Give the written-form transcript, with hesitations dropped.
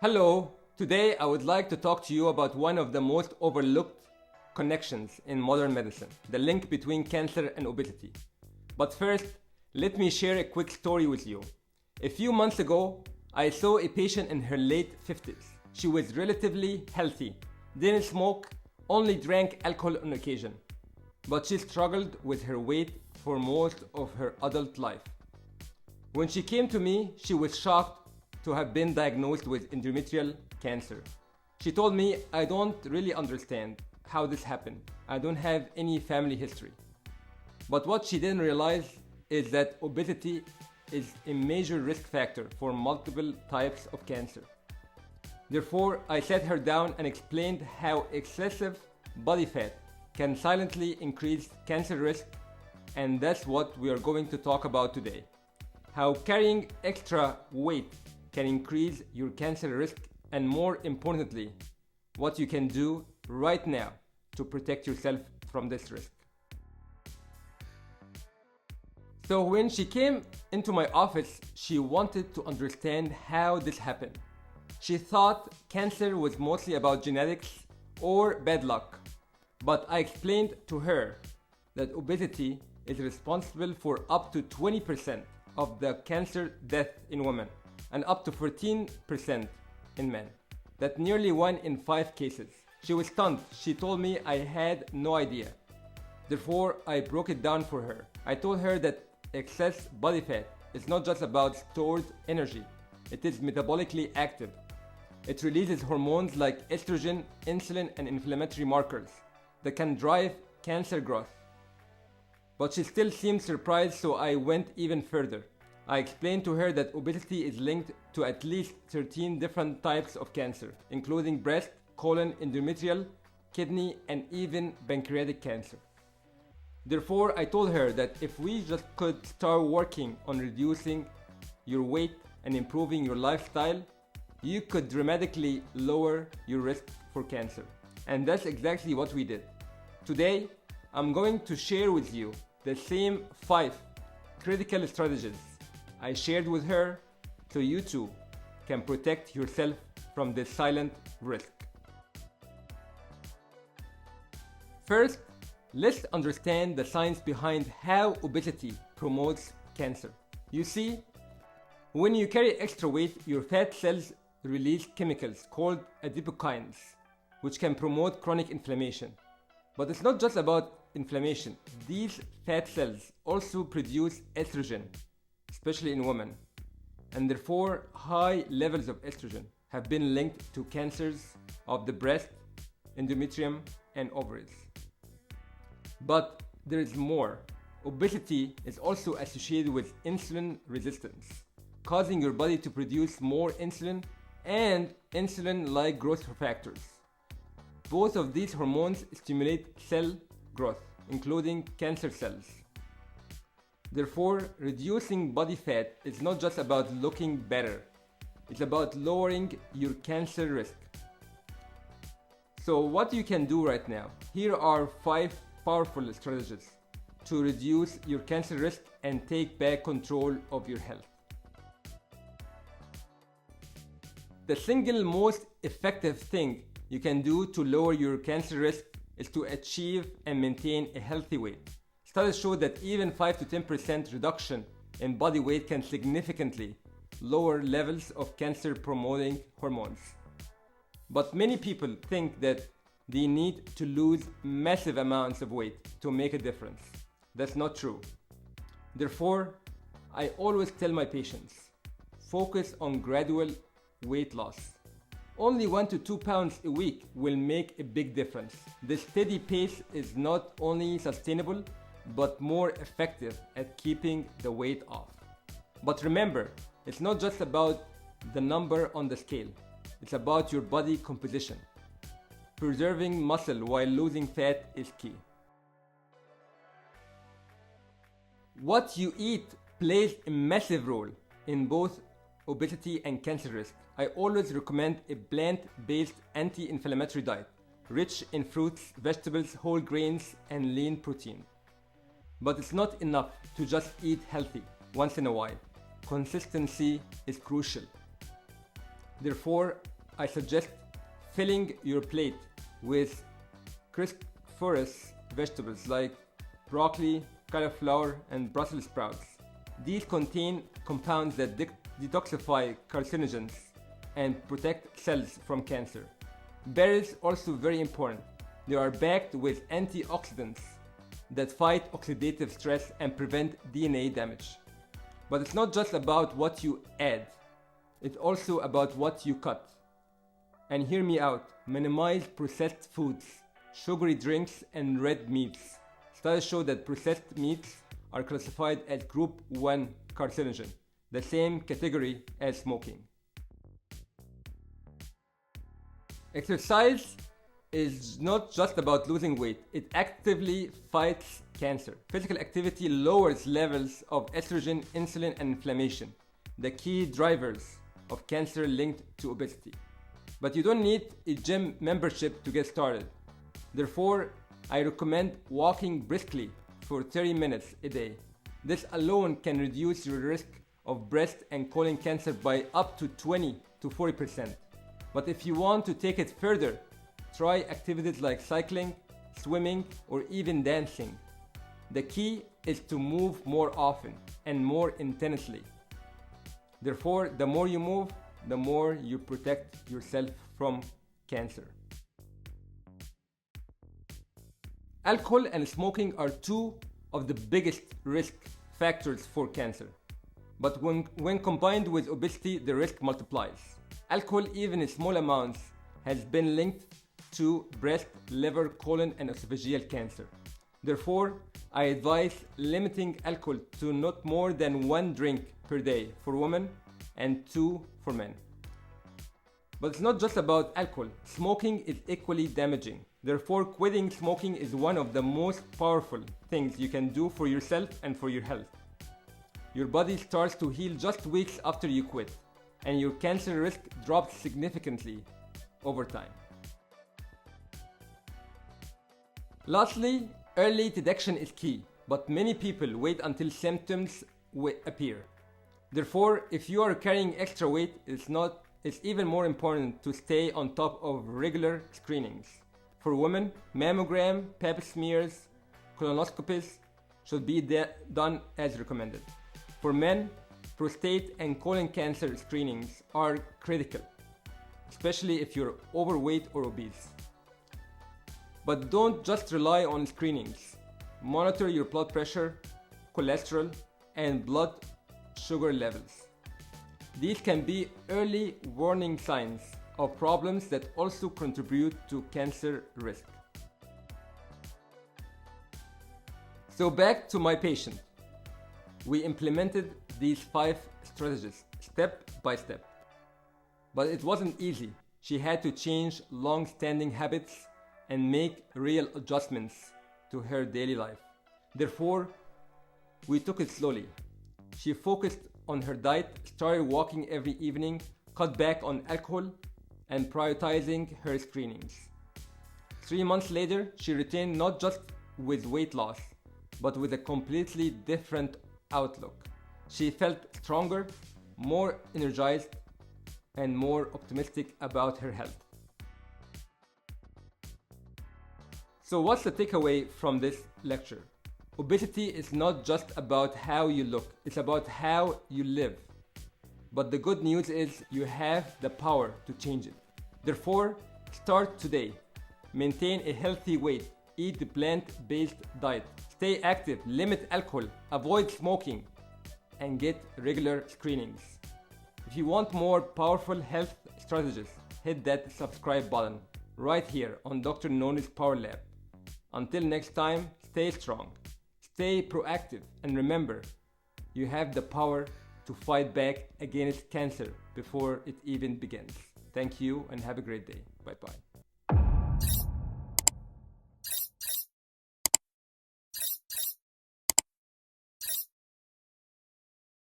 Hello, today I would like to talk to you about one of the most overlooked connections in modern medicine, the link between cancer and obesity. But first, let me share a quick story with you. A few months ago, I saw a patient in her late 50s. She was relatively healthy, didn't smoke, only drank alcohol on occasion. But she struggled with her weight for most of her adult life. When she came to me, she was shocked to have been diagnosed with endometrial cancer. She told me, I don't really understand how this happened. I don't have any family history. But what she didn't realize is that obesity is a major risk factor for multiple types of cancer. Therefore, I sat her down and explained how excessive body fat can silently increase cancer risk, and that's what we are going to talk about today. How carrying extra weight can increase your cancer risk, and more importantly, what you can do right now to protect yourself from this risk. So when she came into my office, she wanted to understand how this happened. She thought cancer was mostly about genetics or bad luck, but I explained to her that obesity is responsible for up to 20% of the cancer death in women and up to 14% in men. That's nearly 1 in 5 cases. She was stunned. She told me I had no idea. Therefore, I broke it down for her. I told her that excess body fat is not just about stored energy. It is metabolically active. It releases hormones like estrogen, insulin, and inflammatory markers that can drive cancer growth. But she still seemed surprised, so I went even further. I explained to her that obesity is linked to at least 13 different types of cancer, including breast, colon, endometrial, kidney, and even pancreatic cancer. Therefore, I told her that if we just could start working on reducing your weight and improving your lifestyle, you could dramatically lower your risk for cancer. And that's exactly what we did. Today, I'm going to share with you the same 5 critical strategies I shared with her so you too can protect yourself from this silent risk. First, let's understand the science behind how obesity promotes cancer. You see, when you carry extra weight, your fat cells release chemicals called adipokines, which can promote chronic inflammation. But it's not just about inflammation. These fat cells also produce estrogen, especially in women, and therefore high levels of estrogen have been linked to cancers of the breast, endometrium, and ovaries. But there is more. Obesity is also associated with insulin resistance, causing your body to produce more insulin and insulin-like growth factors. Both of these hormones stimulate cell growth, including cancer cells. Therefore, reducing body fat is not just about looking better, it's about lowering your cancer risk. So what you can do right now? Here are 5 powerful strategies to reduce your cancer risk and take back control of your health. The single most effective thing you can do to lower your cancer risk is to achieve and maintain a healthy weight. Studies show that even 5 to 10% reduction in body weight can significantly lower levels of cancer-promoting hormones. But many people think that they need to lose massive amounts of weight to make a difference. That's not true. Therefore, I always tell my patients, focus on gradual weight loss. Only 1 to 2 pounds a week will make a big difference. This steady pace is not only sustainable, but more effective at keeping the weight off. But remember, it's not just about the number on the scale. It's about your body composition. Preserving muscle while losing fat is key. What you eat plays a massive role in both obesity and cancer risk. I always recommend a plant-based anti-inflammatory diet, rich in fruits, vegetables, whole grains, and lean protein. But it's not enough to just eat healthy once in a while. Consistency is crucial. Therefore, I suggest filling your plate with cruciferous vegetables like broccoli, cauliflower, and Brussels sprouts. These contain compounds that detoxify carcinogens and protect cells from cancer. Berries also very important. They are packed with antioxidants that fight oxidative stress and prevent DNA damage. But it's not just about what you add, it's also about what you cut. And hear me out, minimize processed foods, sugary drinks, and red meats. Studies show that processed meats are classified as group 1 carcinogen, the same category as smoking. Exercise is not just about losing weight, it actively fights cancer. Physical activity lowers levels of estrogen, insulin, and inflammation, the key drivers of cancer linked to obesity. But you don't need a gym membership to get started. Therefore, I recommend walking briskly for 30 minutes a day. This alone can reduce your risk of breast and colon cancer by up to 20 to 40%. But if you want to take it further, try activities like cycling, swimming, or even dancing. The key is to move more often and more intensely. Therefore, the more you move, the more you protect yourself from cancer. Alcohol and smoking are two of the biggest risk factors for cancer. But when combined with obesity, the risk multiplies. Alcohol, even in small amounts, has been linked to breast, liver, colon, and esophageal cancer. Therefore, I advise limiting alcohol to not more than 1 drink per day for women and 2 for men. But it's not just about alcohol. Smoking is equally damaging. Therefore, quitting smoking is one of the most powerful things you can do for yourself and for your health. Your body starts to heal just weeks after you quit, and your cancer risk drops significantly over time. Lastly, early detection is key, but many people wait until symptoms appear. Therefore, if you are carrying extra weight, it's even more important to stay on top of regular screenings. For women, mammogram, pap smears, colonoscopies should be done as recommended. For men, prostate and colon cancer screenings are critical, especially if you're overweight or obese. But don't just rely on screenings. Monitor your blood pressure, cholesterol, and blood sugar levels. These can be early warning signs of problems that also contribute to cancer risk. So back to my patient. We implemented these 5 strategies step by step. But it wasn't easy. She had to change long-standing habits and make real adjustments to her daily life. Therefore, we took it slowly. She focused on her diet, started walking every evening, cut back on alcohol, and prioritizing her screenings. 3 months later, she returned not just with weight loss, but with a completely different outlook. She felt stronger, more energized, and more optimistic about her health. So what's the takeaway from this lecture? Obesity is not just about how you look, it's about how you live. But the good news is you have the power to change it. Therefore, start today. Maintain a healthy weight, eat a plant-based diet, stay active, limit alcohol, avoid smoking, and get regular screenings. If you want more powerful health strategies, hit that subscribe button right here on Dr. Noni's Power Lab. Until next time, stay strong, stay proactive, and remember, you have the power to fight back against cancer before it even begins. Thank you and have a great day. Bye-bye.